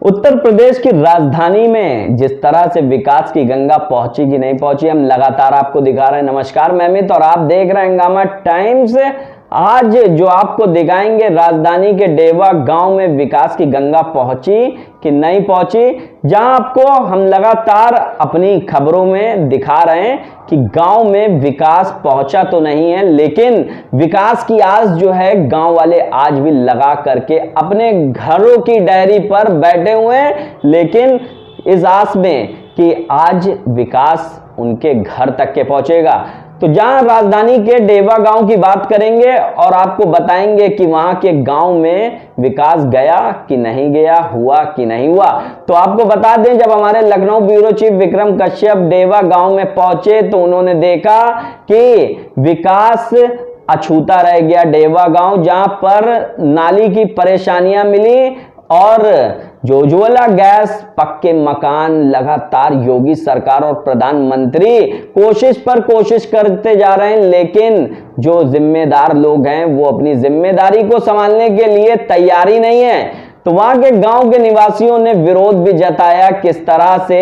उत्तर प्रदेश की राजधानी में जिस तरह से विकास की गंगा पहुंची कि नहीं पहुंची, हम लगातार आपको दिखा रहे हैं। नमस्कार, मैं अमित और आप देख रहे हैं हंगामा टाइम्स। आज जो आपको दिखाएंगे, राजधानी के डेवा गांव में विकास की गंगा पहुंची कि नहीं पहुंची, जहां आपको हम लगातार अपनी खबरों में दिखा रहे हैं कि गांव में विकास पहुंचा तो नहीं है, लेकिन विकास की आस जो है गांव वाले आज भी लगा करके अपने घरों की डायरी पर बैठे हुए हैं, लेकिन इस आस में कि आज विकास उनके घर तक के पहुंचेगा। तो जहां राजधानी के डेवा गांव की बात करेंगे और आपको बताएंगे कि वहां के गांव में विकास गया कि नहीं गया, हुआ कि नहीं हुआ। तो आपको बता दें, जब हमारे लखनऊ ब्यूरो चीफ विक्रम कश्यप डेवा गांव में पहुंचे तो उन्होंने देखा कि विकास अछूता रह गया। डेवा गांव जहां पर नाली की परेशानियां मिली और जो उज्ज्वला गैस, पक्के मकान, लगातार योगी सरकार और प्रधानमंत्री कोशिश पर कोशिश करते जा रहे हैं, लेकिन जो जिम्मेदार लोग हैं वो अपनी जिम्मेदारी को संभालने के लिए तैयारी नहीं है। तो वहां के गांव के निवासियों ने विरोध भी जताया, किस तरह से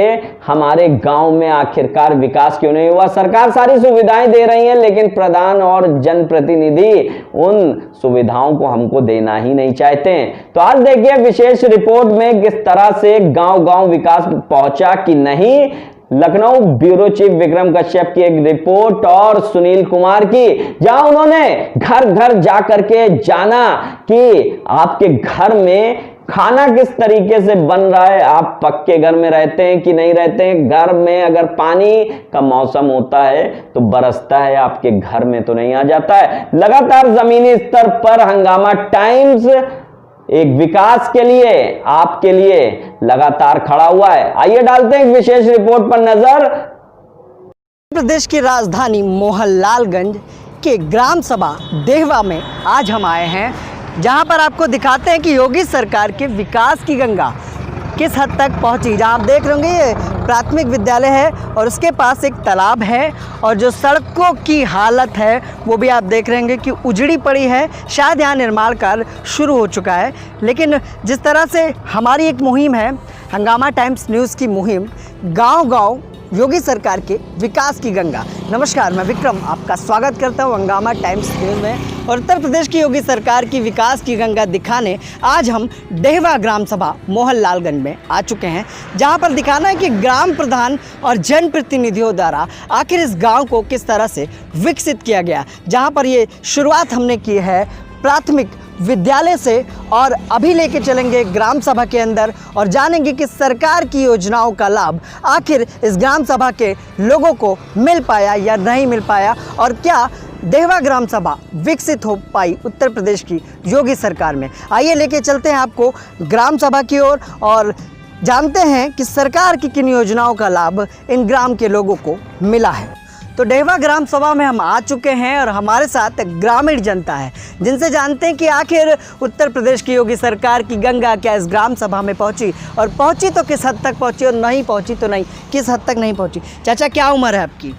हमारे गांव में आखिरकार विकास क्यों नहीं हुआ। सरकार सारी सुविधाएं दे रही है, लेकिन प्रधान और जनप्रतिनिधि उन सुविधाओं को हमको देना ही नहीं चाहते हैं। तो आज देखिए विशेष रिपोर्ट में किस तरह से गांव-गांव विकास पहुंचा कि नहीं। लखनऊ ब्यूरो चीफ विक्रम कश्यप की एक रिपोर्ट और सुनील कुमार की, जहां उन्होंने घर घर जाकर के जाना कि आपके घर में खाना किस तरीके से बन रहा है, आप पक्के घर में रहते हैं कि नहीं रहते हैं। घर में अगर पानी का मौसम होता है तो बरसता है, आपके घर में तो नहीं आ जाता है। लगातार जमीनी स्तर पर हंगामा टाइम्स एक विकास के लिए, आपके लिए लगातार खड़ा हुआ है। आइए डालते हैं एक विशेष रिपोर्ट पर नजर। प्रदेश की राजधानी मोहनलालगंज के ग्राम सभा देहवा में आज हम आए हैं, जहां पर आपको दिखाते हैं कि योगी सरकार के विकास की गंगा किस हद तक पहुंची। जहां आप देख रहे होंगे ये प्राथमिक विद्यालय है और उसके पास एक तालाब है, और जो सड़कों की हालत है वो भी आप देख रहे होंगे कि उजड़ी पड़ी है। शायद यहाँ निर्माण कार्य शुरू हो चुका है, लेकिन जिस तरह से हमारी एक मुहिम है, हंगामा टाइम्स न्यूज़ की मुहिम, गांव-गांव योगी सरकार के विकास की गंगा। नमस्कार, मैं विक्रम आपका स्वागत करता हूं हंगामा टाइम्स न्यूज़ में। और उत्तर प्रदेश की योगी सरकार की विकास की गंगा दिखाने आज हम डेहवा ग्राम सभा मोहनलालगंज में आ चुके हैं, जहां पर दिखाना है कि ग्राम प्रधान और जनप्रतिनिधियों द्वारा आखिर इस गांव को किस तरह से विकसित किया गया। जहां पर ये शुरुआत हमने की है प्राथमिक विद्यालय से, और अभी लेके चलेंगे ग्राम सभा के अंदर और जानेंगे कि सरकार की योजनाओं का लाभ आखिर इस ग्राम सभा के लोगों को मिल पाया या नहीं मिल पाया, और क्या देहवा ग्राम सभा विकसित हो पाई उत्तर प्रदेश की योगी सरकार में। आइए लेके चलते हैं आपको ग्राम सभा की ओर और जानते हैं कि सरकार की किन योजनाओं का लाभ इन ग्राम के लोगों को मिला है। तो डेहवा ग्राम सभा में हम आ चुके हैं और हमारे साथ ग्रामीण जनता है, जिनसे जानते हैं कि आखिर उत्तर प्रदेश की योगी सरकार की गंगा क्या इस ग्राम सभा में पहुंची, और पहुंची तो किस हद तक पहुंची और नहीं पहुंची तो नहीं किस हद तक नहीं पहुंची। चाचा, क्या उम्र है आपकी?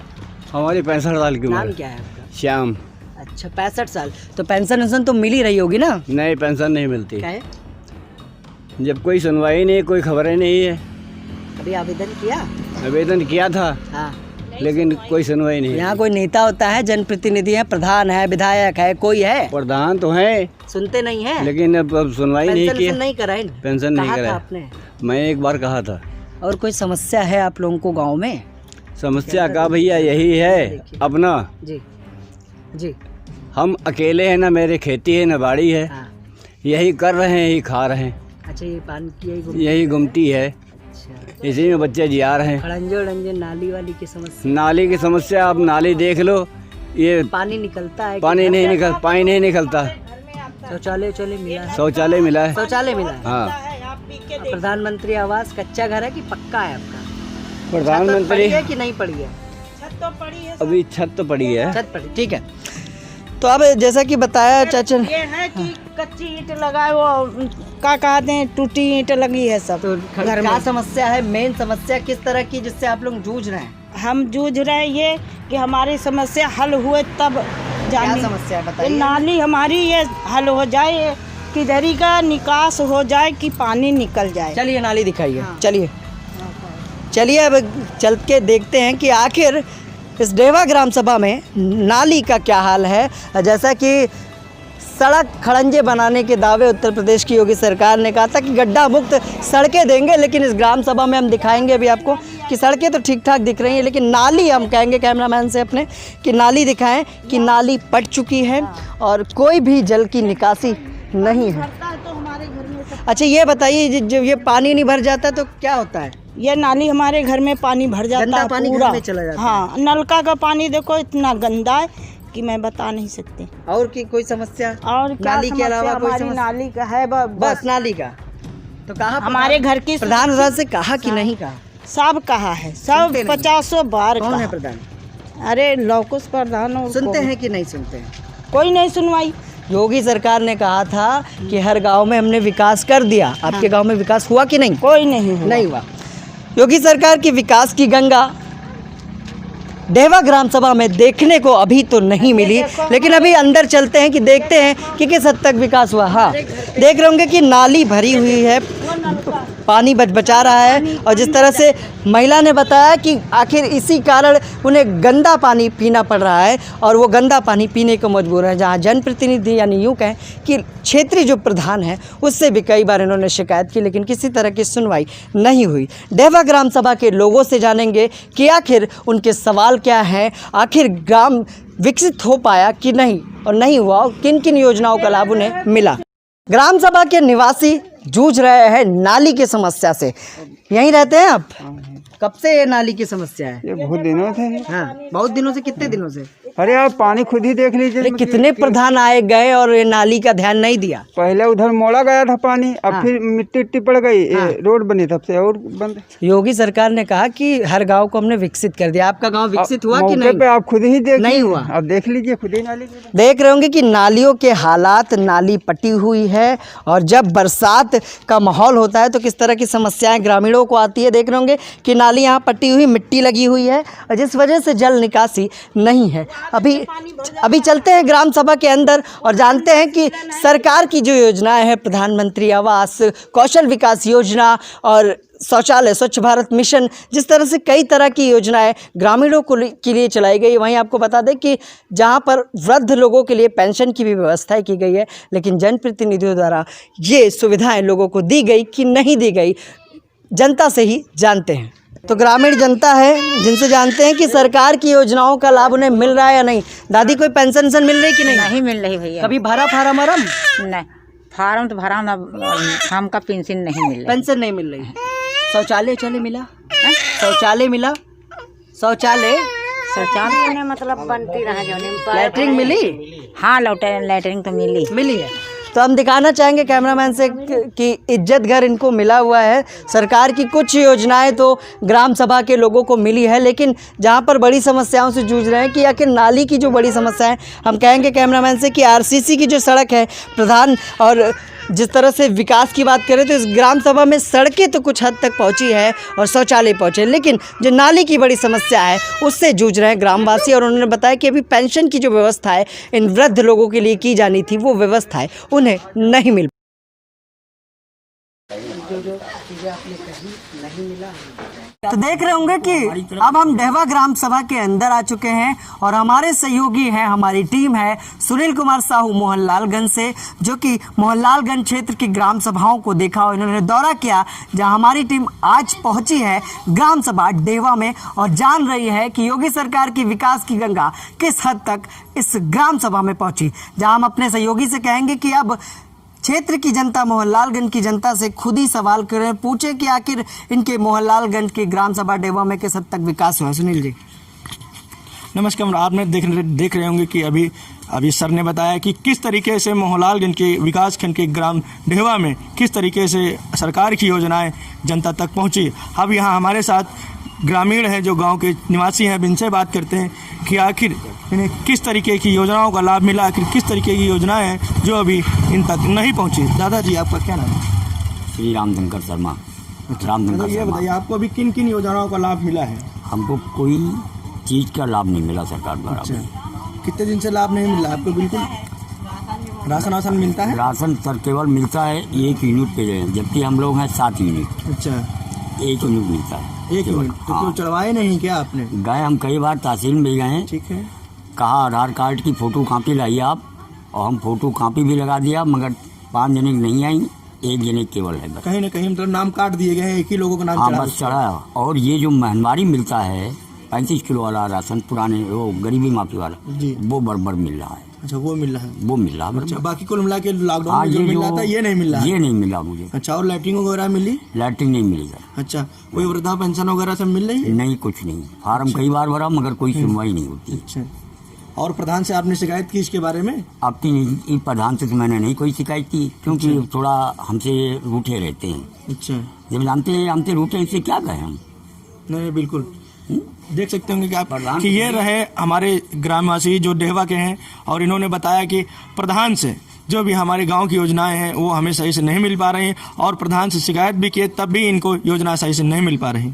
हमारी 65 साल की उम्र। नाम क्या है आपका? श्याम। अच्छा, 65 साल। तो पेंशन तो मिल ही रही होगी ना? नहीं, पेंशन नहीं मिलती। क्या है? जब कोई सुनवाई नहीं, कोई खबरें नहीं है। अभी आवेदन किया? आवेदन किया था, हाँ, लेकिन कोई सुनवाई नहीं। यहाँ कोई नेता होता है, जनप्रतिनिधि है, प्रधान है, विधायक है, कोई है? प्रधान तो है, सुनते नहीं है, लेकिन अब सुनवाई नहीं की। नहीं कराए? पेंशन नहीं कराए आपने? मैं एक बार कहा था। और कोई समस्या है आप लोगों को गांव में? समस्या का भैया यही है अपना। जी जी। हम अकेले हैं, ना मेरे खेती है ना बाड़ी है। हाँ। यही कर रहे हैं, यही खा रहे हैं। अच्छा, ये पानी की यही गुमटी है, अच्छा, इसी में बच्चे जिया रहे हैं। खड़ंजो नाली वाली की समस्या? नाली की समस्या, अब नाली देख लो, ये पानी निकलता है? पानी नहीं निकलता। शौचालय मिला है? शौचालय मिला है। शौचालय मिला है। हाँ। प्रधानमंत्री आवास कच्चा घर है कि पक्का है आपका? प्रधानमंत्री है कि नहीं पड़ी है? छत तो पड़ी है, अभी छत तो पड़ी है। छत पड़ी, ठीक है। तो अब जैसा कि बताया चाचा, ये है कि कच्ची ईंट लगाए, वो क्या कहते हैं, टूटी ईंट लगी है सब। तो घर क्या में समस्या है, मेन समस्या किस तरह की जिससे आप लोग जूझ रहे हैं? हम जूझ रहे हैं ये कि हमारी समस्या हल हुए तब क्या जानी। समस्या है ये बताइए। नाली हमारी ये हल हो जाए, किधर ही का निकास हो जाए कि पानी निकल जाए। चलिए नाली दिखाइए। चलिए चलिए अब चल के देखते हैं कि आखिर इस डेहवा ग्राम सभा में नाली का क्या हाल है। जैसा कि सड़क खड़ंजे बनाने के दावे उत्तर प्रदेश की योगी सरकार ने कहा था कि गड्ढा मुक्त सड़कें देंगे, लेकिन इस ग्राम सभा में हम दिखाएंगे अभी आपको कि सड़कें तो ठीक ठाक दिख रही हैं, लेकिन नाली हम कहेंगे कैमरामैन से अपने कि नाली दिखाएं कि नाली पट चुकी है और कोई भी जल की निकासी नहीं है। अच्छा ये बताइए, जब ये पानी नहीं भर जाता तो क्या होता है? ये नाली हमारे घर में पानी भर जाता है पानी पूरा। घर में चला जाता है। हाँ, नलका का पानी देखो इतना गंदा है कि मैं बता नहीं सकती। और की कोई समस्या? और क्या नाली के अलावा कोई हमारी समस्या? नाली का है बस नाली का तो कहा हमारे घर की प्रधान से कहा कि नहीं कहा? सब कहा है, सब सुनते नहीं। 50 बार कौन है कहा। प्रधान? अरे लौकुश प्रधान और सुनते कौन? हैं कि नहीं सुनते हैं? कोई नहीं सुनवाई। योगी सरकार ने कहा था कि हर गांव में हमने विकास कर दिया। आपके गांव में विकास हुआ कि नहीं? कोई नहीं हुआ। नहीं हुआ। योगी सरकार की विकास की गंगा डेहवा ग्राम सभा में देखने को अभी तो नहीं मिली, लेकिन अभी अंदर चलते हैं कि देखते हैं कि किस हद तक विकास हुआ। हाँ, देख रहे होंगे कि नाली भरी हुई है, पानी बचा रहा है, और जिस तरह से महिला ने बताया कि आखिर इसी कारण उन्हें गंदा पानी पीना पड़ रहा है और वो गंदा पानी पीने को मजबूर है। जहाँ जनप्रतिनिधि यानी यूँ कहें कि क्षेत्रीय जो प्रधान है उससे भी कई बार इन्होंने शिकायत की, लेकिन किसी तरह की सुनवाई नहीं हुई। डेहवा ग्राम सभा के लोगों से जानेंगे कि आखिर उनके सवाल क्या हैं, आखिर ग्राम विकसित हो पाया कि नहीं, और नहीं हुआ किन किन योजनाओं का लाभ उन्हें मिला। ग्राम सभा के निवासी जूझ रहे हैं नाली की समस्या से। यहीं रहते हैं आप? कब से ये नाली की समस्या है? ये बहुत दिनों से है। हाँ, बहुत दिनों से। कितने दिनों से? अरे आप पानी खुद ही देख लीजिए। अरे कितने प्रधान आए गए और ये नाली का ध्यान नहीं दिया। पहले उधर मोड़ा गया था पानी, अब फिर मिट्टी पड़ गई, ये रोड बनी तब से और बंद। योगी सरकार ने कहा कि हर गांव को हमने विकसित कर दिया। आपका गांव विकसित हुआ कि मौके नहीं? पे आप खुद ही देख नहीं हुआ। आप देख लीजिए खुद ही नाली। देख रहे होंगे कि नालियों के हालात, नाली पटी हुई है, और जब बरसात का माहौल होता है तो किस तरह की समस्याएं ग्रामीणों को आती है। देख रहे होंगे कि नाली यहाँ पटी हुई, मिट्टी लगी हुई है, और जिस वजह से जल निकासी नहीं है। अभी चलते हैं ग्राम सभा के अंदर और जानते हैं कि सरकार की जो योजनाएं हैं, प्रधानमंत्री आवास, कौशल विकास योजना और शौचालय, स्वच्छ भारत मिशन, जिस तरह से कई तरह की योजनाएं ग्रामीणों को के लिए चलाई गई। वहीं आपको बता दें कि जहां पर वृद्ध लोगों के लिए पेंशन की भी व्यवस्था की गई है, लेकिन जनप्रतिनिधियों द्वारा ये सुविधाएं लोगों को दी गई कि नहीं दी गई, जनता से ही जानते हैं। तो ग्रामीण जनता है जिनसे जानते हैं कि सरकार की योजनाओं का लाभ उन्हें मिल रहा है या नहीं। दादी, कोई पेंशन मिल रही कि नहीं? नहीं मिल रही भैया। कभी भरा फार्म वरम? नहीं, फार्म तो भरा ना, हमका पेंशन नहीं मिल रही। पेंशन नहीं मिल रही है। शौचालय मिला? शौचालय मिला? शौचालय शौचालय मतलब बनती रहा जो लैटरिन मिली? हाँ, लैटरिन तो मिली है। तो हम दिखाना चाहेंगे कैमरामैन से कि इज्जत घर इनको मिला हुआ है। सरकार की कुछ योजनाएं तो ग्राम सभा के लोगों को मिली है, लेकिन जहां पर बड़ी समस्याओं से जूझ रहे हैं कि आखिर नाली की जो बड़ी समस्या है, हम कहेंगे कैमरामैन से कि आरसीसी की जो सड़क है प्रधान, और जिस तरह से विकास की बात करें तो इस ग्राम सभा में सड़कें तो कुछ हद तक पहुंची है और शौचालय पहुंचे, लेकिन जो नाली की बड़ी समस्या है उससे जूझ रहे हैं ग्रामवासी। और उन्होंने बताया कि अभी पेंशन की जो व्यवस्था है इन वृद्ध लोगों के लिए की जानी थी, वो व्यवस्थाएं उन्हें नहीं मिल। तो देख रहे होंगे कि अब हम डेहवा ग्राम सभा के अंदर आ चुके हैं और हमारे सहयोगी हैं, हमारी टीम है सुनील कुमार साहू मोहनलालगंज से, जो कि मोहनलालगंज क्षेत्र की ग्राम सभाओं को देखा और इन्होंने दौरा किया, जहां हमारी टीम आज पहुंची है ग्राम सभा डेहवा में और जान रही है कि योगी सरकार की विकास की गंगा किस हद तक इस ग्राम सभा में पहुंची। जहां हम अपने सहयोगी से कहेंगे कि अब क्षेत्र की जनता, मोहनलालगंज की जनता से खुद ही सवाल करें, पूछे कि आखिर इनके मोहनलालगंज की ग्राम सभा डेहवा में किस हद तक विकास हुआ। सुनील जी नमस्कार। आपने देख रहे होंगे कि अभी सर ने बताया कि किस तरीके से मोहनलालगंज के विकास खंड के ग्राम डेहवा में किस तरीके से सरकार की योजनाएं जनता तक पहुंची। अब यहाँ हमारे साथ ग्रामीण हैं जो गांव के निवासी हैं, इनसे बात करते हैं कि आखिर इन्हें किस तरीके की योजनाओं का लाभ मिला, आखिर किस तरीके की योजनाएं हैं जो अभी इन तक नहीं पहुंची। दादाजी, आपका क्या नाम है? श्री रामशंकर शर्मा। रामशंकर ये शर्मा। बताइए, आपको अभी किन किन योजनाओं का लाभ मिला है? हमको कोई चीज़ का लाभ नहीं मिला सरकार द्वारा। कितने दिन से लाभ नहीं मिला आपको? बिल्कुल राशन वासन मिलता है? राशन सर केवल मिलता है 1 यूनिट पे गए, जबकि हम लोग हैं 7 यूनिट। अच्छा, 1 यूनिट मिलता है 1 यूनिट। तो क्यों चढ़वाए नहीं क्या आपने? गए हम कई बार तहसील में गए हैं, ठीक है। कहा आधार कार्ड की फोटो कॉपी लाइए आप, और हम फोटो कॉपी भी लगा दिया, मगर 5 जने नहीं आई, 1 जने केवल है बस। कहीं ना कहीं मतलब नाम काट दिए गए हैं, एक ही लोगों का नाम हाँ चढ़ा बस चढ़ा। और ये जो महंगाई मिलता है 35 किलो वाला राशन, पुराने वो गरीबी माफी वाला जी। वो बराबर मिल रहा है। अच्छा, वो मिल रहा है। वो मिल रहा है अच्छा, बराबर। बाकी कुल मिला के लॉकडाउन हाँ में जो ये मिल जो रहा था ये नहीं मिल रहा है? ये नहीं मिला मुझे। अच्छा, और लैट्रिन वगैरह मिली? लैट्रिन नहीं मिली सर। अच्छा, कोई वृद्धा पेंशन वगैरह सब मिल रही है? नहीं, कुछ नहीं। फार्म कई बार भरा मगर कोई सुनवाई नहीं होती। अच्छा, और प्रधान से आपने शिकायत की इसके बारे में? आपकी नहीं, प्रधान से तो मैंने नहीं कोई शिकायत की, क्योंकि थोड़ा हमसे रूठे रहते हैं। अच्छा, जब जानते हैं हमसे रूठे, इससे क्या कहें हम। नहीं बिल्कुल। देख सकते होंगे कि आप कि ये रहे हमारे ग्रामवासी जो डेहवा के हैं, और इन्होंने बताया कि प्रधान से जो भी हमारे गांव की योजनाएं हैं वो हमें सही से नहीं मिल पा रही हैं, और प्रधान से शिकायत भी किए तब भी इनको योजना सही से नहीं मिल पा रही।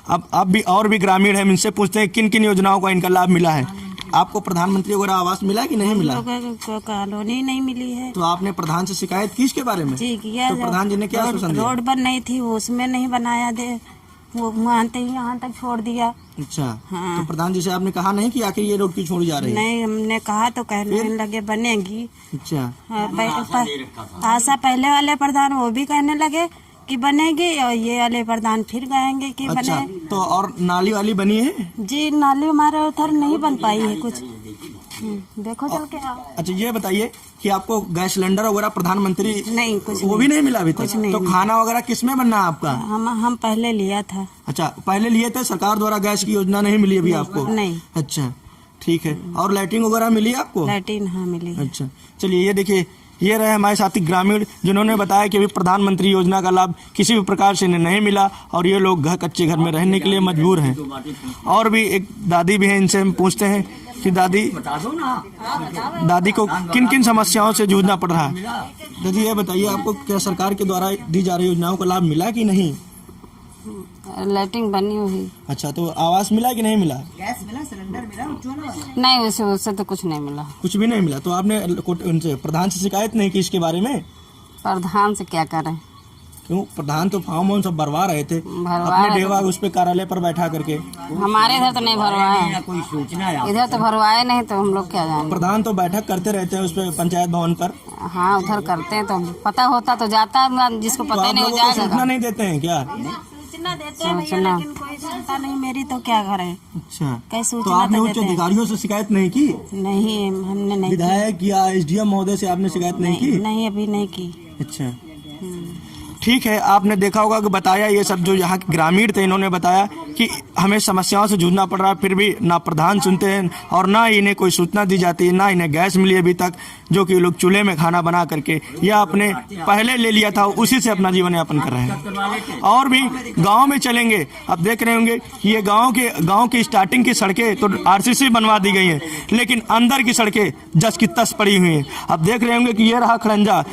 अब भी और भी ग्रामीण हैं, इनसे पूछते हैं किन किन योजनाओं का इनका लाभ मिला है। आपको प्रधानमंत्री वगैरह आवास मिला कि नहीं मिला? को कॉलोनी नहीं मिली है। तो आपने प्रधान से शिकायत की इसके बारे में? जी किया। तो प्रधान जी ने क्या आश्वासन दिया? रोड पर नहीं थी वो, उसमें नहीं बनाया दे, वो मानते ही यहाँ तक छोड़ दिया। अच्छा, हाँ। तो प्रधान जी से आपने कहा नहीं कि आखिर ये रोड क्यों छोड़ी जा रही है? नहीं, हमने कहा तो कहने लगे बनेगी। अच्छा, हाँ, आशा पहले वाले प्रधान वो भी कहने लगे कि बनेगी, और ये वाले प्रधान फिर कहेंगे कि अच्छा। बने। तो और नाली वाली बनी है? जी, नाली हमारे उधर नहीं बन पाई है कुछ। देखो चल के आओ। अच्छा, ये बताइए कि आपको गैस सिलेंडर वगैरह प्रधानमंत्री नहीं, कुछ वो भी नहीं मिला अभी तक? कुछ नहीं तो खाना वगैरह किस में बनना है आपका? हम पहले लिया था। अच्छा, पहले लिए थे, सरकार द्वारा गैस की योजना नहीं मिली अभी आपको? नहीं। अच्छा, ठीक है। और लैट्रिन वगैरह मिली आपको? लैट्रिन हाँ मिली। अच्छा, चलिए ये देखिए, ये रहे हमारे साथी ग्रामीण जिन्होंने बताया कि अभी प्रधानमंत्री योजना का लाभ किसी भी प्रकार से इन्हें नहीं मिला, और ये लोग कच्चे घर में रहने के लिए मजबूर हैं। और भी एक दादी भी हैं, इनसे हम पूछते हैं कि दादी को किन किन समस्याओं से जूझना पड़ रहा है। दादी ये बताइए, आपको क्या सरकार के द्वारा दी जा रही योजनाओं का लाभ मिला कि नहीं? लैट्रिन बनी हुई। अच्छा, तो आवास मिला कि नहीं मिला? गैस मिला, सिलेंडर मिला? नहीं, उससे तो कुछ नहीं मिला। कुछ भी नहीं मिला। तो आपने उनसे प्रधान से शिकायत नहीं की इसके बारे में? प्रधान से क्या करें? क्यों? प्रधान तो फॉर्म वॉर्म सब भरवा रहे थे भरवा अपने रहे डेवा उस पे कार्यालय पर बैठा करके। हमारे इधर तो नहीं भरवाए, कोई सूचना है इधर तो भरवाए नहीं, तो हम लोग क्या जाने। प्रधान तो बैठक करते रहते हैं उस पे पंचायत भवन पर। हाँ, उधर करते हैं तो पता होता तो जाता, जिसको तो पता आप नहीं हो लोगों को सूचना जाएगा। नहीं देते हैं क्या? सूचना देते हैं भैया, लेकिन कोई सुनता नहीं मेरी, तो क्या करें। अच्छा, कई तो सूचना आपने तो उच्च देते हैं। अधिकारियों से शिकायत नहीं की? नहीं, हमने नहीं की। विधायक या एसडीएम महोदय से आपने शिकायत नहीं की? नहीं, अभी नहीं की। अच्छा, ठीक है। आपने देखा होगा कि बताया ये सब जो यहाँ के ग्रामीण थे, इन्होंने बताया कि हमें समस्याओं से जूझना पड़ रहा है, फिर भी ना प्रधान सुनते हैं और ना इन्हें कोई सूचना दी जाती है, ना इन्हें गैस मिली अभी तक, जो कि लोग चूल्हे में खाना बना करके या अपने पहले ले लिया था उसी से अपना जीवन यापन कर रहे हैं। और भी गाँव में चलेंगे, अब देख रहे होंगे कि ये गाँव की स्टार्टिंग की सड़कें तो आरसीसी बनवा दी गई हैं, लेकिन अंदर की सड़कें जस की तस पड़ी हुई हैं। अब देख रहे होंगे कि ये रहा खड़ंजा,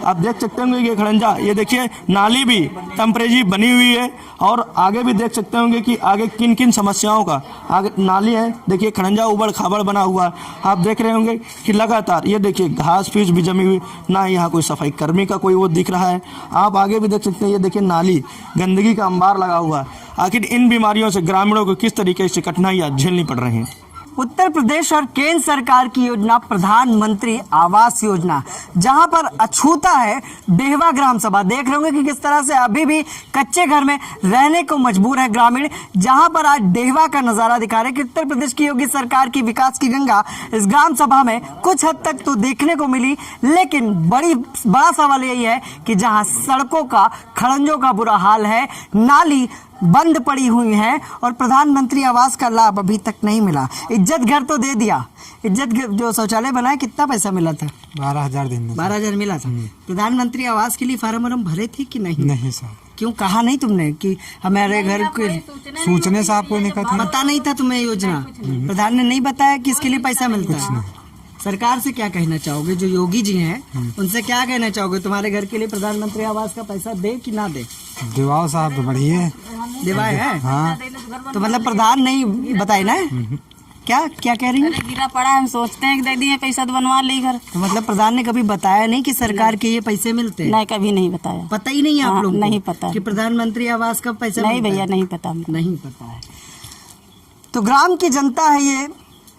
आप देख सकते होंगे ये खड़ंजा, ये देखिए नाली भी टेम्परेरी बनी हुई है, और आगे भी देख सकते होंगे कि आगे किन किन समस्याओं का आगे नाली है। देखिए खड़ंजा उबड़ खाबड़ बना हुआ, आप देख रहे होंगे कि लगातार ये देखिए घास फूस भी जमी हुई, ना यहाँ कोई सफाई कर्मी का कोई वो दिख रहा है। आप आगे भी देख सकते हैं, ये देखिए नाली, गंदगी का अंबार लगा हुआ। आखिर इन बीमारियों से ग्रामीणों को किस तरीके से कठिनाइयाँ झेलनी पड़ रही हैं? उत्तर प्रदेश और केंद्र सरकार की योजना प्रधानमंत्री आवास योजना, जहां पर अछूता है डेहवा ग्राम सभा। देख रहे होंगे कि किस तरह से अभी भी कच्चे घर में रहने को मजबूर है ग्रामीण, जहां पर आज डेहवा का नजारा दिखा रहे हैं कि उत्तर प्रदेश की योगी सरकार की विकास की गंगा इस ग्राम सभा में कुछ हद तक तो देखने को मिली, लेकिन बड़ा सवाल यही है कि जहां सड़कों का, खड़ंजों का बुरा हाल है, नाली बंद पड़ी हुई हैं, और प्रधानमंत्री आवास का लाभ अभी तक नहीं मिला। इज्जत घर तो दे दिया, इज्जत घर जो शौचालय बनाया कितना पैसा मिला था? 12,000 दिन में। 12,000 मिला था। प्रधानमंत्री आवास के लिए फार्म वार्म भरे थे कि नहीं? नहीं सर। क्यों कहा नहीं तुमने कि हमारे घर के सूचने से आपको नहीं पता नहीं था तुम्हें योजना? प्रधान ने नहीं बताया कि इसके लिए पैसा मिलता है? सरकार से क्या कहना चाहोगे, जो योगी जी हैं उनसे क्या कहना चाहोगे? तुम्हारे घर के लिए प्रधानमंत्री आवास का पैसा दे कि ना दे? दिवाओ साहब तो बढ़िया है। दिवाए है? हाँ। तो मतलब प्रधान नहीं बताए ना? क्या क्या कह रही हैं? गिरा पड़ा है, हम सोचते हैं कि दे दिए पैसा तो बनवा ली घर। तो मतलब प्रधान ने कभी बताया नहीं कि सरकार के ये पैसे मिलते हैं? नहीं, कभी नहीं बताया। पता ही नहीं है आप हाँ, लोगों को नहीं पता कि प्रधानमंत्री आवास का पैसा नहीं मिलता भैया, है? नहीं पता हमको। नहीं पता है। तो ग्राम की जनता है ये,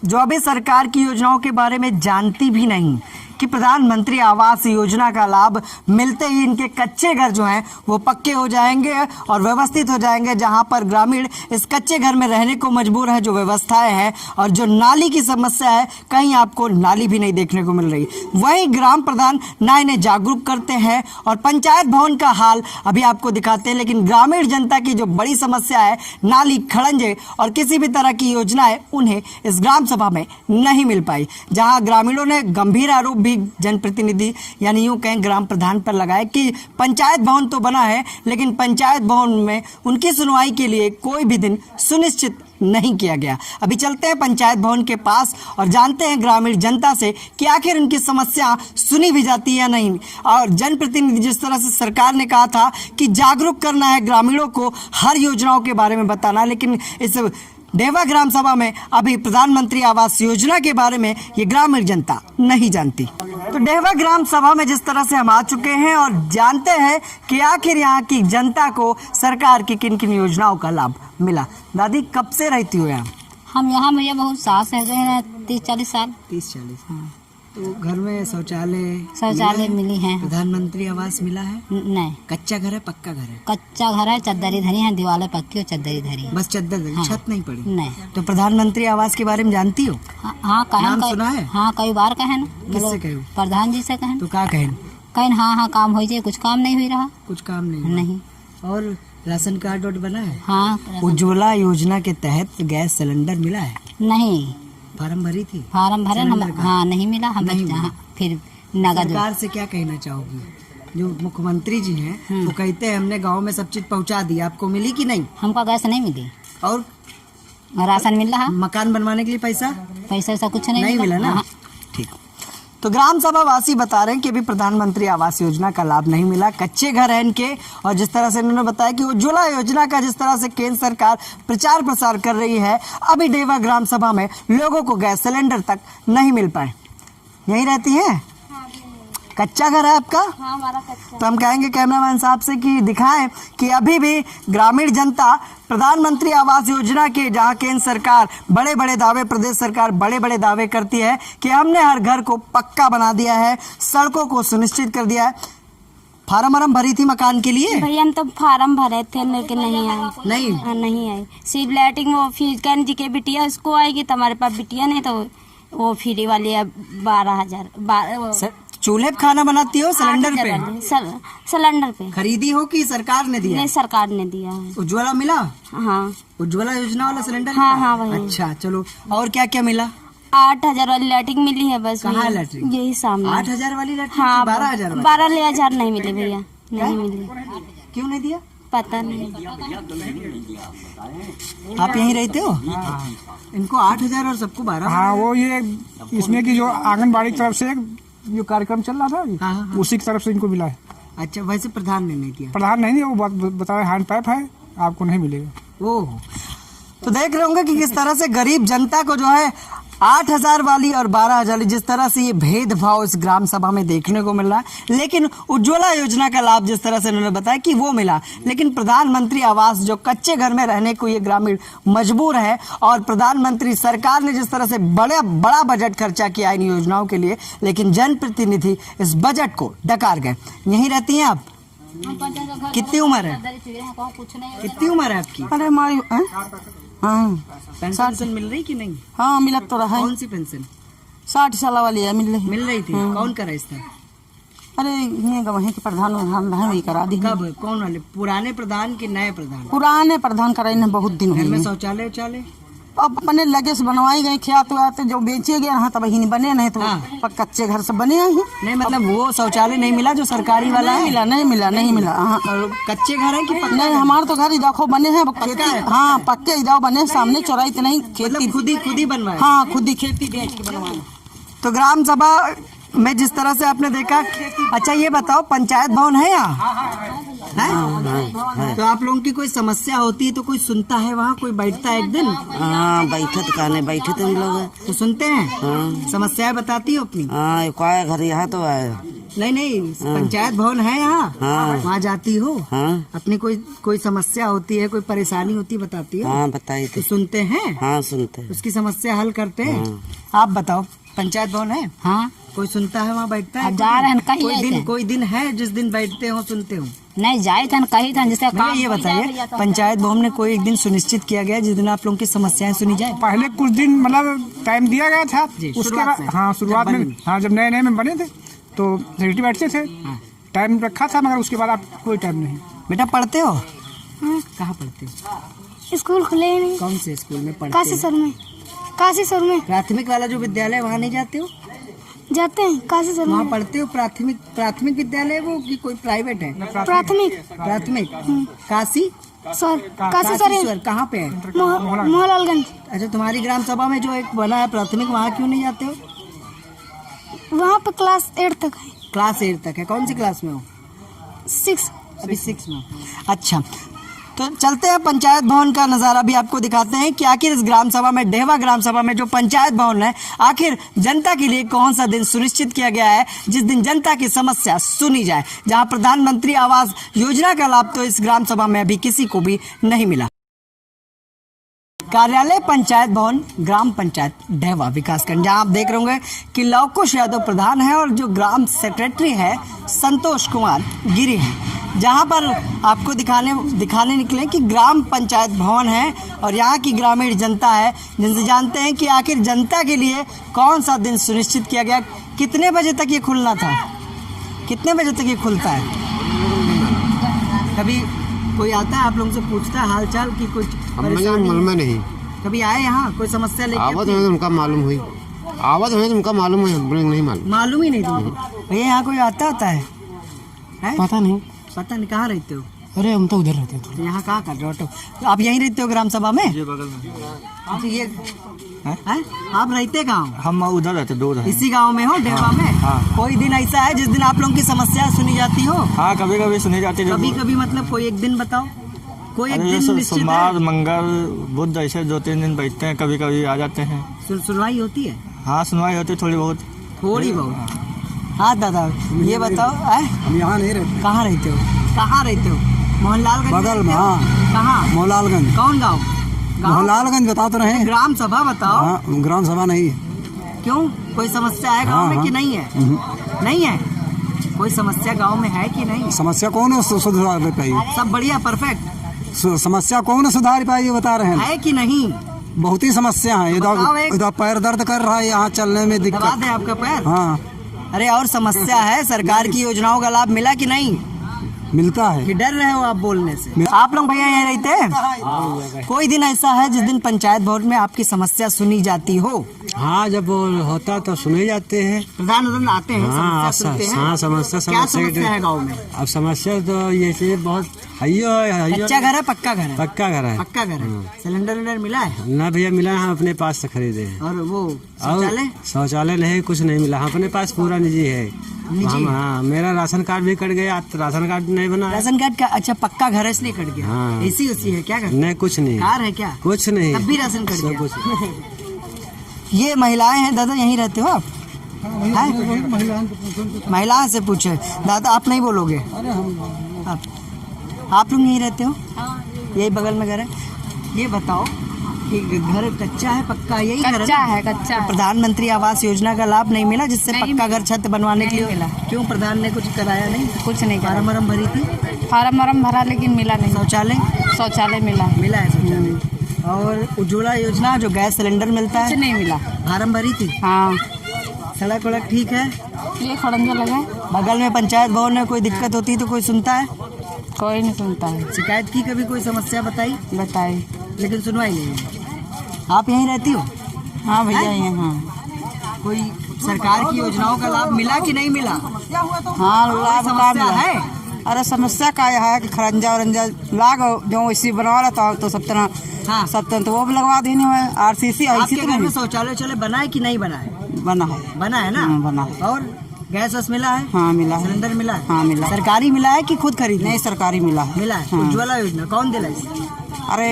जो अभी सरकार की योजनाओं के बारे में जानती भी नहीं कि प्रधानमंत्री आवास योजना का लाभ मिलते ही इनके कच्चे घर जो हैं वो पक्के हो जाएंगे और व्यवस्थित हो जाएंगे, जहां पर ग्रामीण इस कच्चे घर में रहने को मजबूर है। जो व्यवस्थाएं हैं और जो नाली की समस्या है, कहीं आपको नाली भी नहीं देखने को मिल रही। वहीं ग्राम प्रधान ना इन्हें जागरूक करते हैं और पंचायत भवन का हाल अभी आपको दिखाते हैं। लेकिन ग्रामीण जनता की जो बड़ी समस्या है, नाली, खड़ंजे और किसी भी तरह की योजनाएं उन्हें इस ग्राम सभा में नहीं मिल पाई, जहां ग्रामीणों ने गंभीर आरोप भी जनप्रतिनिधि यानी यूं कहें ग्राम प्रधान पर लगाए कि पंचायत भवन तो बना है, लेकिन पंचायत भवन में उनकी सुनवाई के लिए कोई भी दिन सुनिश्चित नहीं किया गया। अभी चलते हैं पंचायत भवन के पास और जानते हैं ग्रामीण जनता से कि आखिर उनकी समस्या सुनी भी जाती है या नहीं। और जनप्रतिनिधि, जिस तरह से सरकार ने कहा था कि जागरूक करना है ग्रामीणों को, हर योजनाओं के बारे में बताना, लेकिन इस देवा ग्राम सभा में अभी प्रधानमंत्री आवास योजना के बारे में ये ग्रामीण जनता नहीं जानती। तो देवा ग्राम सभा में जिस तरह से हम आ चुके हैं और जानते हैं कि आखिर यहाँ की जनता को सरकार की किन किन योजनाओं का लाभ मिला। दादी, कब से रहती हो यहाँ? हम यहाँ भैया बहुत सास है, गए 30-40 साल। 30-40। हाँ। तो घर में शौचालय मिली है। प्रधानमंत्री आवास मिला है? नहीं। कच्चा घर है, पक्का घर है? कच्चा घर है, चद्दरी धरी है, दीवारें पक्की और चद्दरी धरी। बस चद्दर धरी, हाँ। छत नहीं पड़ी? नहीं। तो प्रधानमंत्री आवास के बारे में जानती हो? हाँ, नाम सुना है? हाँ, कई बार कहे न। किससे कहे? प्रधान जी से कहे। तो क्या कहे? कहीं हाँ काम हो जाए, कुछ काम नहीं हुई रहा। कुछ काम नहीं? नहीं। और राशन कार्ड बना है? हाँ। उज्ज्वला योजना के तहत गैस सिलेंडर मिला है? नहीं। फार्म भरी थी? फार्म भरे हम। हाँ, नहीं मिला हमें। फिर नगद। सरकार से क्या कहना चाहोगी? जो मुख्यमंत्री जी हैं वो कहते हैं हमने गांव में सब चीज पहुंचा दी, आपको मिली कि नहीं? हमको गैस नहीं मिली। और राशन मिल रहा? मकान बनवाने के लिए पैसा ऐसा कुछ नहीं मिला ना? हाँ। ठीक। तो ग्राम सभा वासी बता रहे हैं कि अभी प्रधानमंत्री आवास योजना का लाभ नहीं मिला, कच्चे घर हैं इनके। और जिस तरह से इन्होंने बताया कि उज्ज्वला योजना का जिस तरह से केंद्र सरकार प्रचार प्रसार कर रही है, अभी देवा ग्राम सभा में लोगों को गैस सिलेंडर तक नहीं मिल पाए। यहीं रहती हैं? कच्चा घर है आपका? हाँ, हमारा कच्चा। तो हम कहेंगे कैमरामैन साहब से कि दिखाएं कि अभी भी ग्रामीण जनता प्रधानमंत्री आवास योजना के, जहां केंद्र सरकार बड़े बड़े दावे, प्रदेश सरकार बड़े बड़े दावे करती है कि हमने हर घर को पक्का बना दिया है, सड़कों को सुनिश्चित कर दिया है। फार्म भरी थी मकान के लिए? भैया हम तो फार्म भरे थे, लेकिन नहीं आए। नहीं? नहीं आई। सिर्फ लाइटिंग वो फीस कहन जी के बिटिया उसको आएगी, तो हमारे पास बिटिया नहीं, तो वो फ्री वाली है 12,000। चूल्हे पे खाना बनाती हो? सिलेंडर पे? सिलेंडर पे। खरीदी हो कि सरकार ने दिया? नहीं, सरकार ने दिया है। उज्ज्वला मिला? हाँ। उज्ज्वला योजना वाला सिलेंडर? हाँ, हाँ, वही। अच्छा, चलो। और क्या क्या मिला? 8,000 वाली लैट्रिन मिली है बस। कहाँ है लैट्रिन? यही सामने। 8,000 वाली लैट्रिन? हाँ, 12,000? 12,000 नहीं मिले भैया, नहीं मिले। क्यों नहीं दिया? पता नहीं। आप यहीं रहते हो? इनको 8,000 और सबको 12? हाँ, वो ये इसमें की जो आंगनबाड़ी की तरफ से एक जो कार्यक्रम चल रहा था अभी, हाँ। उसी की तरफ से इनको मिला है। अच्छा, वैसे प्रधान ने नहीं दिया? प्रधान नहीं दिया, वो बता रहे हैंड पाइप है, आपको नहीं मिलेगा। ओह, तो देख रहे होंगे कि किस तरह से गरीब जनता को जो है 8,000 वाली और 12,000 वाली, जिस तरह से ये भेदभाव इस ग्राम सभा में देखने को मिल रहा है। लेकिन उज्ज्वला योजना का लाभ जिस तरह से उन्होंने बताया कि वो मिला, लेकिन प्रधानमंत्री आवास जो कच्चे घर में रहने को ये ग्रामीण मजबूर है, और प्रधानमंत्री सरकार ने जिस तरह से बड़ा बजट खर्चा किया इन योजनाओं के लिए, लेकिन जनप्रतिनिधि इस बजट को डकार गए। यहीं रहती हैं आप? कितनी उम्र है? कितनी उम्र है आपकी? अरे हमारी पेंशन मिल रही कि नहीं? हाँ, मिलत तो रहा है। कौन सी पेंशन? 60 साल वाली है, मिल रही थी। कौन करा इसका? अरे ये गवाही के प्रधान वही करा दी। कब? कौन वाले? पुराने प्रधान के नए प्रधान? पुराने प्रधान कराई ने बहुत दिन घर में शौचालय उचालय अब अपने लगे से बनवाई गई, खेत वाते जो बेचे गए हाँ, तब ही बने नहीं तो कच्चे घर से बने ही नहीं। मतलब वो शौचालय नहीं मिला जो सरकारी वाला है? नहीं मिला। हाँ, कच्चे घर है कि पक्का? नहीं, हमारे तो घर ही देखो बने हैं, हाँ पक्के इधर बने, सामने चौराई तो नहीं, खेती खुद ही बनवाए? हाँ, खुद ही खेती बेच के बनवाए। तो ग्राम सभा में जिस तरह से आपने देखा, अच्छा ये बताओ पंचायत भवन है यहाँ? है? तो आप लोगों की कोई समस्या होती है तो कोई सुनता है वहाँ, कोई बैठता है एक दिन? हाँ बैठे तो कहने बैठे तो हम लोग तो सुनते हैं, समस्याएं बताती हो अपनी? हाँ क्या घर यहाँ तो है नहीं पंचायत भवन है यहाँ, वहाँ जाती हो? हाँ अपनी कोई समस्या होती है, कोई परेशानी होती है, बताती हो? हाँ बताइए तो सुनते हैं? हाँ सुनते हैं। उसकी समस्या हल करते हैं। आप बताओ, पंचायत भवन है? हाँ कोई सुनता है वहाँ, बैठता है? जा रहे हैं कहीं कोई दिन है जिस दिन बैठते हो, सुनते हो? नहीं जाए थे कहीं था जिसका भैया ये बताइए, पंचायत भवन में कोई एक दिन सुनिश्चित किया गया जिस दिन आप लोगों की समस्याएं सुनी जाए? पहले कुछ दिन मतलब टाइम दिया गया था, उसके शुरुआत बाद से? हाँ शुरुआत जब में, बनी? हाँ जब नए नए में बने थे तो सेक्रेटरी बैठते थे, टाइम रखा था, मगर उसके बाद आप कोई टाइम नहीं। बेटा पढ़ते हो? कहाँ पढ़ते हो? स्कूल खुले ही नहीं। कौन से स्कूल में पढ़ते काशी हो? सर में, काशी सर में प्राथमिक वाला जो विद्यालय, वहाँ नहीं जाते हो? जाते हैं, काशी सर वहाँ में पढ़ते हो? प्राथमिक विद्यालय वो कि कोई प्राइवेट है? प्राथमिक काशी सर, काशी सर कहाँ पे है? मोहनलालगंज। अच्छा, तुम्हारी ग्राम सभा में जो एक बना है प्राथमिक, वहाँ क्यों नहीं जाते हो? वहाँ पे क्लास 8 तक है। क्लास 8 तक है? कौन सी क्लास में हो? 6। अभी 6 में। अच्छा, तो चलते हैं पंचायत भवन का नज़ारा भी आपको दिखाते हैं कि आखिर इस ग्राम सभा में, डेहवा ग्राम सभा में जो पंचायत भवन है, आखिर जनता के लिए कौन सा दिन सुनिश्चित किया गया है जिस दिन जनता की समस्या सुनी जाए, जहां प्रधानमंत्री आवास योजना का लाभ तो इस ग्राम सभा में अभी किसी को भी नहीं मिला। कार्यालय पंचायत भवन, ग्राम पंचायत डेहवा विकासखंड, जहां आप देख रहे होंगे कि लवकुश यादव प्रधान है और जो ग्राम सेक्रेटरी है संतोष कुमार गिरी है, जहां पर आपको दिखाने निकले कि ग्राम पंचायत भवन है और यहाँ की ग्रामीण जनता है, जिनसे जानते हैं कि आखिर जनता के लिए कौन सा दिन सुनिश्चित किया गया। कितने बजे तक ये खुलना था? कितने बजे तक ये खुलता है? कभी कोई आता है आप लोगों से पूछता है हाल चाल की कुछ परेशानी? मालूम नहीं। कभी आए यहाँ कोई समस्या लेके? आवाज हमें उनका मालूम हुई, आवाज हमें उनका मालूम है, नहीं मालूम। मालूम ही नहीं तुमको? भैया यहाँ कोई आता है? पता नहीं। पता नहीं। कहाँ रहते हो? अरे हम तो उधर रहते थे। तो यहाँ कहाँ कर रहे हो? तो आप यहीं रहते हो ग्राम सभा में? ये बगल में। तो ये हैं? आप रहते कहाँ हो? हम उधर रहते, दूर है। इसी गांव में हो, डेहवा में? हाँ। कोई दिन ऐसा है जिस दिन आप लोगों की समस्या सुनी जाती हो? हाँ कभी कभी सुनी जाती है। कभी कभी मतलब कोई एक दिन बताओ, कोई एक दिन निश्चित है? सोमवार, मंगल, बुध ऐसे 2-3 दिन बैठते हैं, कभी कभी आ जाते हैं। सुनवाई होती है? हाँ सुनवाई होती है थोड़ी बहुत। थोड़ी बहुत। हाँ दादा ये बताओ, हम यहाँ नहीं रहते। कहाँ रहते हो? कहाँ रहते हो? मोहनलालगंज बगल में। हाँ कहाँ? मोहनलालगंज। कौन गाँव? मोहनलालगंज बता तो रहे। ग्राम सभा बताओ। हाँ ग्राम सभा नहीं है। क्यों, कोई समस्या है गांव में कि नहीं है? नहीं है कोई समस्या गांव में, है कि नहीं? समस्या कौन सुधार पाई? सब बढ़िया परफेक्ट। समस्या कौन सुधार पाई बता रहे हैं? है कि नहीं? बहुत ही समस्या है। इधर पैर दर्द कर रहा है, यहाँ चलने में दबा दिक्कत दे आपका पैर? हाँ। अरे और समस्या है, सरकार की योजनाओं का लाभ मिला कि नहीं? मिलता है कि डर रहे हो आप बोलने से? आप लोग भैया यहाँ रहते हैं? कोई दिन ऐसा है जिस दिन पंचायत भवन में आपकी समस्या सुनी जाती हो? हाँ जब होता तो सुने जाते हैं, प्रधान आते हैं, हाँ, समस्या सुनते हैं। हाँ समस्या क्या समस्या है गाँव में? अब समस्या तो ये बहुत कच्चा घर है पक्का घर है? पक्का घर है। पक्का घर है। सिलेंडर मिला है? ना भैया मिला है, हम अपने पास से खरीदे हैं। और वो शौचालय? शौचालय नहीं, कुछ नहीं मिला, अपने पास पूरा निजी है। हाँ मेरा राशन कार्ड भी कट गया, राशन कार्ड नहीं बना। राशन कार्ड का? अच्छा पक्का घर है इसलिए कट गया। हाँ। एसी उसी है क्या? नहीं कुछ नहीं। कार है क्या? कुछ नहीं, तब भी राशन कट गया। कुछ। ये महिलाएं हैं दादा, यहीं रहते हो आप? महिलाओं से पूछे दादा, आप नहीं बोलोगे? आप लोग यहीं रहते हो? यही बगल में घर है। ये बताओ कि घर कच्चा है पक्का? यही घर है? कच्चा है। प्रधानमंत्री आवास योजना का लाभ नहीं मिला जिससे पक्का घर छत बनवाने के लिए मिला। क्यों प्रधान ने कुछ कराया नहीं? कुछ नहीं करा। फार्म भरी थी? फार्म भरा लेकिन मिला नहीं। शौचालय मिला है शौचालय। और उज्ज्वला योजना जो गैस सिलेंडर मिलता है? कुछ नहीं मिला। फार्म भरी थी? हाँ। सड़क वड़क ठीक है? ये खड़ंजा लगा है। बगल में पंचायत भवन में कोई दिक्कत होती है तो कोई सुनता है? कोई नहीं सुनता है। शिकायत की कभी कोई समस्या बताई? लेकिन सुनवाई नहीं है। आप यहीं रहती हो? हाँ भैया यहाँ। कोई सरकार की योजनाओं का लाभ मिला कि नहीं मिला? हाँ लाभ समस्या है? अरे समस्या का है कि खरंजा वरंजा लाग जो इसी बनवा रहा था तो सब तरह। हाँ। सब तरह तो वो भी लगवा देनी है। RCC आपके घर में शौचालय बना है कि नहीं बना है? बना है। बना है ना? बना है। और गैस वैस मिला है? हाँ मिला है। सिलेंडर मिला है? हाँ मिला। सरकारी मिला है कि खुद खरीद? नहीं सरकारी मिला है। मिला है। हाँ। उज्ज्वला योजना कौन दिलाई? अरे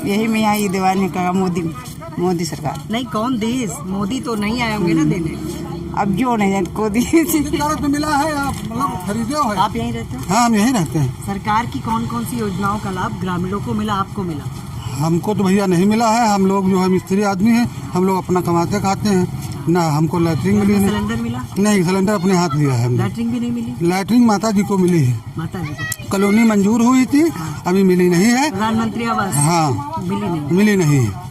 यही में यहाँ ये दीवानी का मोदी सरकार। नहीं, कौन दी? मोदी तो नहीं आए होंगे ना देने। अब जो नहीं है को दी में मिला है, आप मतलब खरीदे हो? आप यहीं रहते हो? हाँ हम यहीं रहते हैं। सरकार की कौन कौन सी योजनाओं का लाभ ग्रामीणों को मिला, आपको मिला? हमको तो भैया नहीं मिला है। हम लोग जो है मिस्त्री आदमी हैं, हम लोग अपना कमाते खाते हैं ना। हमको लैट्रिन मिली है। सिलेंडर मिला? नहीं, सिलेंडर अपने हाथ लिया है हमने। लैट्रिन भी नहीं मिली? लैट्रिन माता जी को मिली है। माता जी को कॉलोनी मंजूर हुई थी, अभी मिली नहीं है। प्रधानमंत्री आवास? हाँ मिली नहीं है।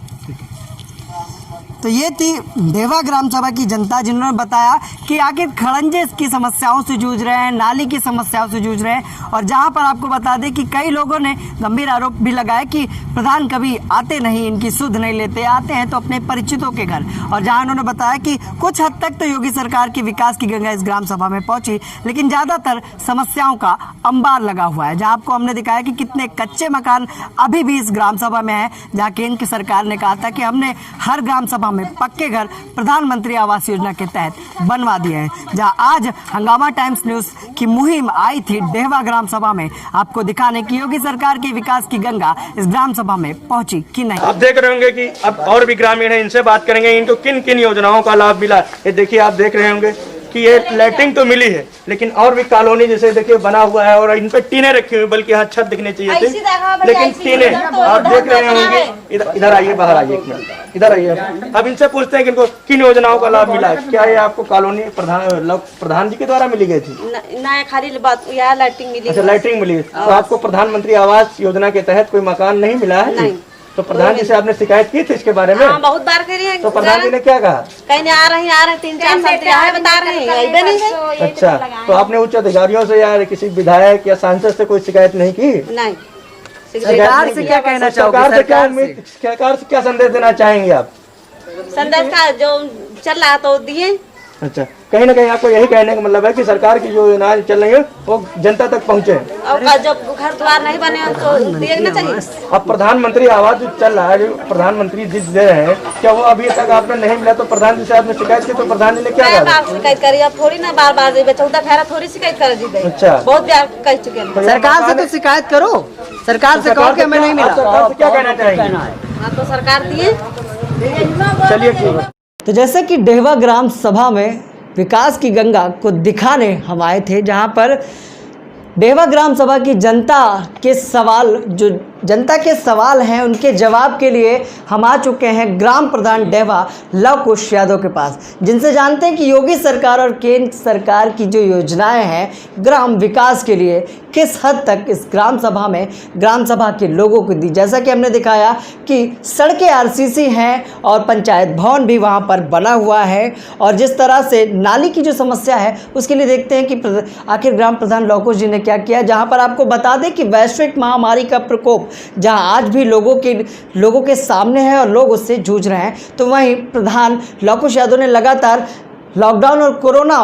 तो ये थी देवा ग्राम सभा की जनता, जिन्होंने बताया कि आखिर खड़ंजे की समस्याओं से जूझ रहे हैं, नाली की समस्याओं से जूझ रहे हैं। और जहां पर आपको बता दें कि कई लोगों ने गंभीर आरोप भी लगाए कि प्रधान कभी आते नहीं, इनकी सुध नहीं लेते, आते हैं तो अपने परिचितों के घर। और जहां उन्होंने बताया कि कुछ हद तक तो योगी सरकार की विकास की गंगा इस ग्राम सभा में पहुंची, लेकिन ज़्यादातर समस्याओं का अंबार लगा हुआ है। जहाँ आपको हमने दिखाया कि कितने कच्चे मकान अभी भी इस ग्राम सभा में है, जहाँ केंद्र सरकार ने कहा था कि हमने हर ग्राम सभा में पक्के घर प्रधानमंत्री आवास योजना के तहत बनवा दिए हैं। जहां आज हंगामा टाइम्स न्यूज की मुहिम आई थी देहवा ग्राम सभा में, आपको दिखाने की योगी सरकार की विकास की गंगा इस ग्राम सभा में पहुंची कि नहीं। आप देख रहे होंगे कि अब और भी ग्रामीण है, इनसे बात करेंगे इनको किन किन योजनाओं का लाभ मिला। ये देखिए, आप देख रहे होंगे कि ये लैट्रिन तो मिली है, लेकिन और भी कॉलोनी जैसे देखिए बना हुआ है और इन पे टीने रखी हुई, बल्कि यहाँ छत दिखने चाहिए थे, लेकिन टीने आप देख रहे होंगे। इधर आइए, बाहर आइए, एक मिनट इधर आइए। अब इनसे पूछते हैं कि इनको किन योजनाओं का लाभ मिला। क्या ये आपको कॉलोनी प्रधान जी के द्वारा मिली गई थी? ना, खाली बात यहाँ लैट्रिन मिली। अच्छा, लैट्रिन मिली। तो आपको प्रधानमंत्री आवास योजना के तहत कोई मकान नहीं मिला है? तो प्रधान जी से आपने शिकायत की थी इसके बारे में? हाँ, बहुत बार करी है। तो प्रधान जी ने क्या कहा? कहीं नहीं, आ रहे 3-4 साल से बता रहे हैं। अच्छा, तो आपने उच्च अधिकारियों से या किसी विधायक या सांसद से कोई शिकायत नहीं की? नहीं। सरकार से क्या कहना चाहोगे? सरकार से क्या संदेश देना चाहेंगे आप? संदेश का जो चल रहा तो दिए। अच्छा, कहीं ना कहीं आपको यही कहने का मतलब है कि सरकार की जो योजनाएं चल रही है वो जनता तक पहुंचे। और जो घर द्वार नहीं बने तो देना चाहिए। अब प्रधानमंत्री आवास जो चल रहा है, जो प्रधानमंत्री जी दे रहे हैं, क्या वो अभी तक आपने नहीं मिला? तो प्रधान जी से आपने शिकायत की, तो प्रधान जी ने क्या कहा? शिकायत करी, अब थोड़ी ना बार जी 14 फेरा थोड़ी शिकायत कर दी। अच्छा, बहुत बार कह चुके हैं। सरकार से तो शिकायत करो, सरकार से कहो कि हमें नहीं मिला। सरकार से क्या कहना चाहेंगे? हाँ, तो सरकार दिए। चलिए ठीक है। तो जैसे कि देहवा ग्राम सभा में विकास की गंगा को दिखाने हम आए थे, जहां पर देहवा ग्राम सभा की जनता के सवाल, जो जनता के सवाल हैं, उनके जवाब के लिए हम आ चुके हैं ग्राम प्रधान देहवा लव कुश यादव के पास, जिनसे जानते हैं कि योगी सरकार और केंद्र सरकार की जो योजनाएं हैं ग्राम विकास के लिए किस हद तक इस ग्राम सभा में ग्राम सभा के लोगों को दी। जैसा कि हमने दिखाया कि सड़कें आरसीसी हैं और पंचायत भवन भी वहां पर बना हुआ है, और जिस तरह से नाली की जो समस्या है उसके लिए देखते हैं कि आखिर ग्राम प्रधान लव कुश जी ने क्या किया। जहां पर आपको बता दें कि वैश्विक महामारी का प्रकोप जहां आज भी लोगों के सामने है और लोग उससे जूझ रहे हैं, तो वहीं प्रधान लव कुश यादव ने लगातार लॉकडाउन और कोरोना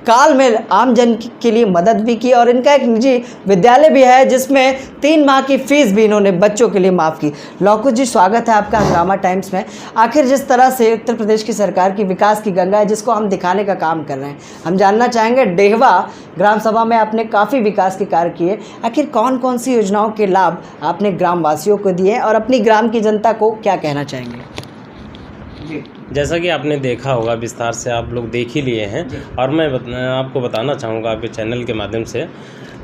काल में आम जन के लिए मदद भी की, और इनका एक निजी विद्यालय भी है जिसमें 3 माह की फीस भी इन्होंने बच्चों के लिए माफ़ की। लव कुश जी, स्वागत है आपका हंगामा टाइम्स में। आखिर जिस तरह से उत्तर प्रदेश की सरकार की विकास की गंगा है, जिसको हम दिखाने का काम कर रहे हैं, हम जानना चाहेंगे देहवा ग्राम सभा में आपने काफ़ी विकास के कार्य किए, आखिर कौन कौन सी योजनाओं के लाभ आपने ग्रामवासियों को दिए और अपनी ग्राम की जनता को क्या कहना चाहेंगे? जैसा कि आपने देखा होगा, विस्तार से आप लोग देख ही लिए हैं, और मैं आपको बताना चाहूँगा आपके चैनल के माध्यम से,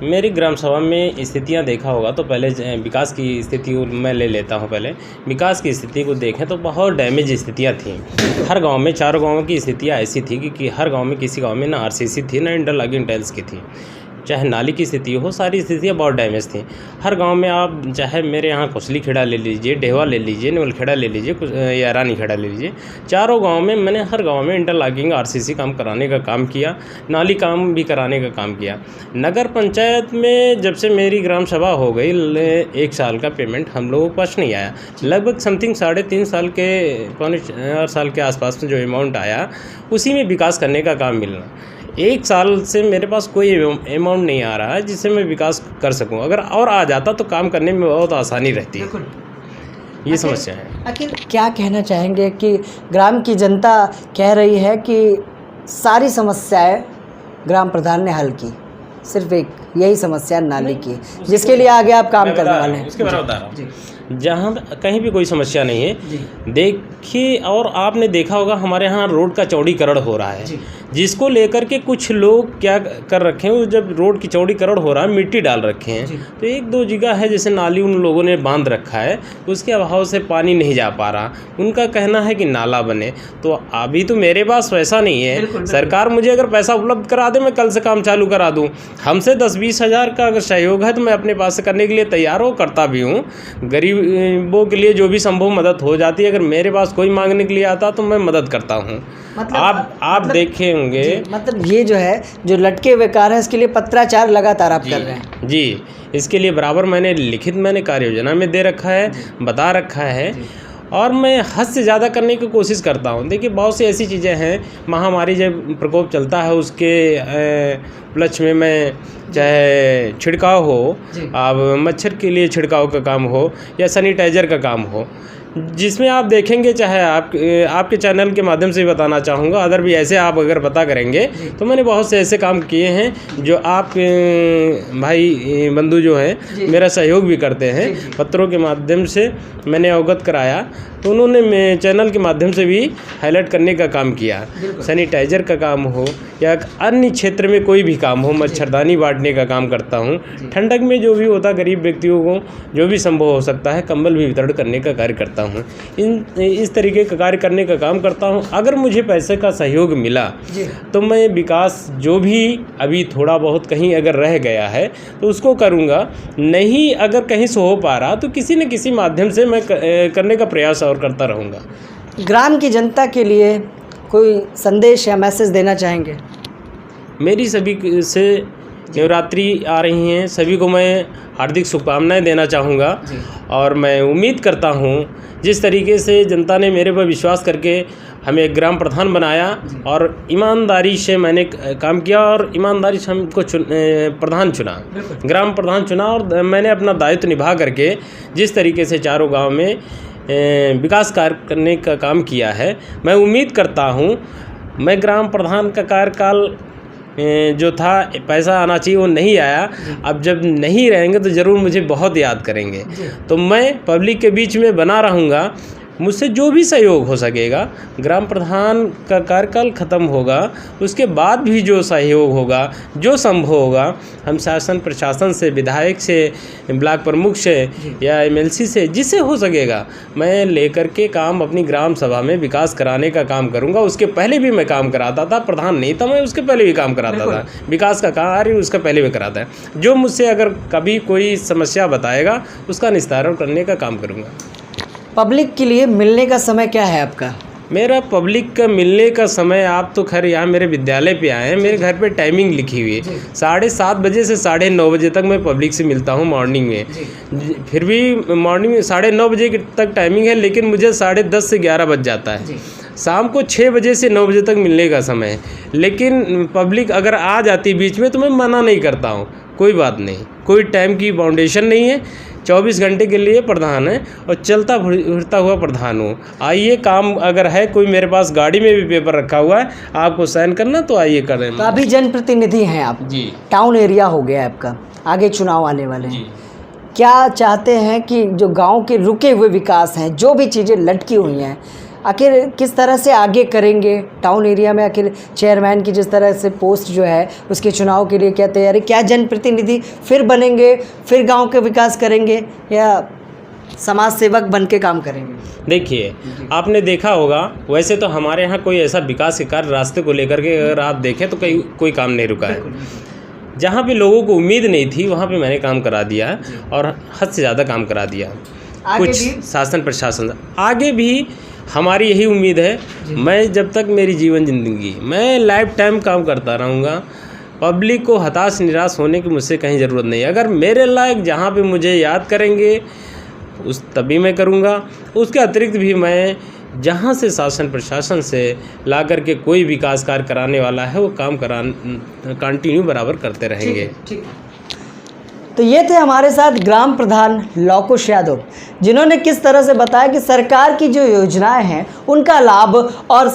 मेरी ग्राम सभा में स्थितियाँ देखा होगा तो पहले विकास की स्थिति मैं ले लेता हूँ। पहले विकास की स्थिति को देखें तो बहुत डैमेज स्थितियाँ थीं। हर गांव में, 4 गांवों की स्थितियाँ ऐसी थी कि हर गांव में, किसी गांव में ना आरसीसी थी, ना इंटरलॉकिंग टाइल्स की थी, चाहे नाली की स्थिति हो, सारी स्थितियाँ बहुत डैमेज थी। हर गांव में आप चाहे मेरे यहाँ कुसली खेड़ा ले लीजिए, डेहवा ले लीजिए, नेवल खेड़ा ले लीजिए या रानी खेड़ा ले लीजिए, चारों गांव में मैंने हर गांव में इंटरलॉकिंग आरसीसी काम कराने का काम किया, नाली काम भी कराने का काम किया। नगर पंचायत में जब से मेरी ग्राम सभा हो गई, 1 साल का पेमेंट हम लोगों के पास नहीं आया। लगभग समथिंग 3.5 साल के, 4 साल के आसपास में जो अमाउंट आया उसी में विकास करने का काम मिलना। 1 साल से मेरे पास कोई अमाउंट नहीं आ रहा है जिससे मैं विकास कर सकूं। अगर और आ जाता तो काम करने में बहुत आसानी रहती है। ये समस्या है। आखिर क्या कहना चाहेंगे कि ग्राम की जनता कह रही है कि सारी समस्याएं ग्राम प्रधान ने हल की, सिर्फ एक यही समस्या नाली की, जिसके लिए आगे आप काम करने वाले हैं। उसके बारे में बता रहा हूँ, जहाँ कहीं भी कोई समस्या नहीं है। देखिए, और आपने देखा होगा हमारे यहाँ रोड का चौड़ीकरण हो रहा है, जिसको लेकर के कुछ लोग क्या कर रखे हैं, जब रोड की चौड़ीकरण हो रहा है मिट्टी डाल रखे हैं, तो एक दो जगह है जैसे नाली उन लोगों ने बांध रखा है, उसके अभाव से पानी नहीं जा पा रहा। उनका कहना है कि नाला बने, तो अभी तो मेरे पास पैसा नहीं है। सरकार मुझे अगर पैसा उपलब्ध करा दे, मैं कल से काम चालू करा दूँ। हमसे 10-20 हज़ार का अगर सहयोग है तो मैं अपने पास से करने के लिए तैयार हूँ, करता भी हूँ। गरीबों के लिए जो भी संभव मदद हो जाती है, अगर मेरे पास कोई मांगने के लिए आता तो मैं मदद करता हूँ। आप देखेंगे, मतलब ये जो है, जो लटके हुए कार्य है, इसके लिए पत्राचार लगातार आप कर रहे हैं। जी, इसके लिए बराबर मैंने लिखित कार्य योजना में दे रखा है, बता रखा है, और मैं हद से ज़्यादा करने की कोशिश करता हूँ। देखिए, बहुत सी ऐसी चीज़ें हैं, महामारी जब प्रकोप चलता है उसके उपलक्ष्य में मैं, चाहे छिड़काव हो, अब मच्छर के लिए छिड़काव का काम हो या सैनिटाइज़र का काम हो, जिसमें आप देखेंगे, चाहे आपके चैनल के माध्यम से भी बताना चाहूँगा, अदर भी ऐसे आप अगर पता करेंगे तो मैंने बहुत से ऐसे काम किए हैं जो आप भाई बंधु जो हैं मेरा सहयोग भी करते हैं। पत्रों के माध्यम से मैंने अवगत कराया, तो उन्होंने चैनल के माध्यम से भी हाईलाइट करने का काम किया। सैनिटाइज़र का काम हो या अन्य क्षेत्र में कोई भी काम हो, मच्छरदानी बांटने का काम करता हूँ। ठंडक में जो भी होता, गरीब व्यक्तियों को जो भी संभव हो सकता है, कंबल भी वितरण करने का कार्य करता हूँ। इस तरीके का कार्य करने का काम करता हूँ। अगर मुझे पैसे का सहयोग मिला तो मैं विकास जो भी अभी थोड़ा बहुत कहीं अगर रह गया है तो उसको करूँगा, नहीं अगर कहीं से हो पा रहा तो किसी न किसी माध्यम से मैं करने का प्रयास और करता रहूँगा। ग्राम की जनता के लिए कोई संदेश या मैसेज देना चाहेंगे? मेरी सभी से नवरात्रि आ रही हैं, सभी को मैं हार्दिक शुभकामनाएं देना चाहूँगा, और मैं उम्मीद करता हूँ जिस तरीके से जनता ने मेरे पर विश्वास करके हमें एक ग्राम प्रधान बनाया और ईमानदारी से मैंने काम किया और ईमानदारी से हमको प्रधान चुना, ग्राम प्रधान चुना, और मैंने अपना दायित्व निभा करके जिस तरीके से चारों गाँव में विकास कार्य करने का काम किया है, मैं उम्मीद करता हूँ मैं ग्राम प्रधान का कार्यकाल जो था पैसा आना चाहिए वो नहीं आया, अब जब नहीं रहेंगे तो ज़रूर मुझे बहुत याद करेंगे। तो मैं पब्लिक के बीच में बना रहूँगा, मुझसे जो भी सहयोग हो सकेगा। ग्राम प्रधान का कार्यकाल ख़त्म होगा, उसके बाद भी जो सहयोग होगा, जो संभव होगा, हम शासन प्रशासन से, विधायक से, ब्लॉक प्रमुख से या एमएलसी से, जिससे हो सकेगा मैं लेकर के काम अपनी ग्राम सभा में विकास कराने का काम करूंगा। उसके पहले भी मैं काम कराता था, प्रधान नहीं था मैं, उसके पहले भी काम कराता था, विकास का कार्य उसका पहले भी कराता है। जो मुझसे अगर कभी कोई समस्या बताएगा उसका निस्तारण करने का काम करूँगा। पब्लिक के लिए मिलने का समय क्या है आपका? मेरा पब्लिक का मिलने का समय, आप तो खैर यहाँ मेरे विद्यालय पे आए हैं, मेरे घर पे टाइमिंग लिखी हुई है 7:30 बजे से 9:30 बजे तक मैं पब्लिक से मिलता हूँ मॉर्निंग में। फिर भी मॉर्निंग में 9:30 बजे तक टाइमिंग है, लेकिन मुझे 10:30 से 11 बज जाता है। शाम को 6 बजे से 9 बजे तक मिलने का समय है, लेकिन पब्लिक अगर आ जाती बीच में तो मैं मना नहीं करता हूँ, कोई बात नहीं, कोई टाइम की बाउंडेशन नहीं है। 24 घंटे के लिए प्रधान है और चलता फिरता हुआ प्रधान हूँ। आइए, काम अगर है, कोई मेरे पास गाड़ी में भी पेपर रखा हुआ है, आपको साइन करना तो आइए करें। तो अभी जनप्रतिनिधि हैं आप जी, टाउन एरिया हो गया आपका, आगे चुनाव आने वाले हैं, क्या चाहते हैं कि जो गांव के रुके हुए विकास हैं, जो भी चीज़ें लटकी हुई हैं, आखिर किस तरह से आगे करेंगे? टाउन एरिया में आखिर चेयरमैन की जिस तरह से पोस्ट जो है उसके चुनाव के लिए क्या तैयारी, क्या जनप्रतिनिधि फिर बनेंगे, फिर गांव के विकास करेंगे या समाज सेवक बन के काम करेंगे? देखिए, आपने देखा होगा, वैसे तो हमारे यहाँ कोई ऐसा विकास के कार्य रास्ते को लेकर के अगर आप देखें तो कोई काम नहीं रुका है। जहाँ पे लोगों को उम्मीद नहीं थी वहाँ पे मैंने काम करा दिया और हद से ज़्यादा काम करा दिया। कुछ शासन प्रशासन आगे भी हमारी यही उम्मीद है, मैं जब तक मेरी जीवन ज़िंदगी, मैं लाइफ टाइम काम करता रहूँगा। पब्लिक को हताश निराश होने की मुझसे कहीं ज़रूरत नहीं है। अगर मेरे लायक जहाँ पे मुझे याद करेंगे उस तभी मैं करूँगा। उसके अतिरिक्त भी मैं जहाँ से शासन प्रशासन से ला कर के कोई विकास कार्य कराने वाला है वो काम कंटिन्यू बराबर करते रहेंगे। ठीक। तो ये थे हमारे साथ ग्राम प्रधान लौकुश यादव, जिन्होंने किस तरह से बताया कि सरकार की जो योजनाएं हैं उनका लाभ और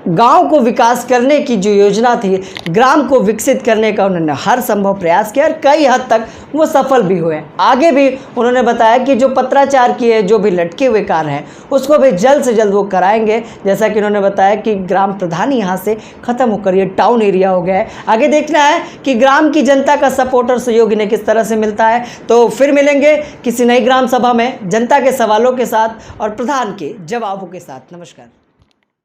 गांव को विकास करने की जो योजना थी, ग्राम को विकसित करने का उन्होंने हर संभव प्रयास किया और कई हद तक वो सफल भी हुए। आगे भी उन्होंने बताया कि जो पत्राचार किए, जो भी लटके हुए कार्य हैं, उसको भी जल्द से जल्द वो कराएंगे। जैसा कि उन्होंने बताया कि ग्राम प्रधान यहाँ से ख़त्म होकर ये टाउन एरिया हो गया है। आगे देखना है कि ग्राम की जनता का सपोर्ट और सहयोग इन्हें किस तरह से मिलता है। तो फिर मिलेंगे किसी नई ग्राम सभा में जनता के सवालों के साथ और प्रधान के जवाबों के साथ। नमस्कार।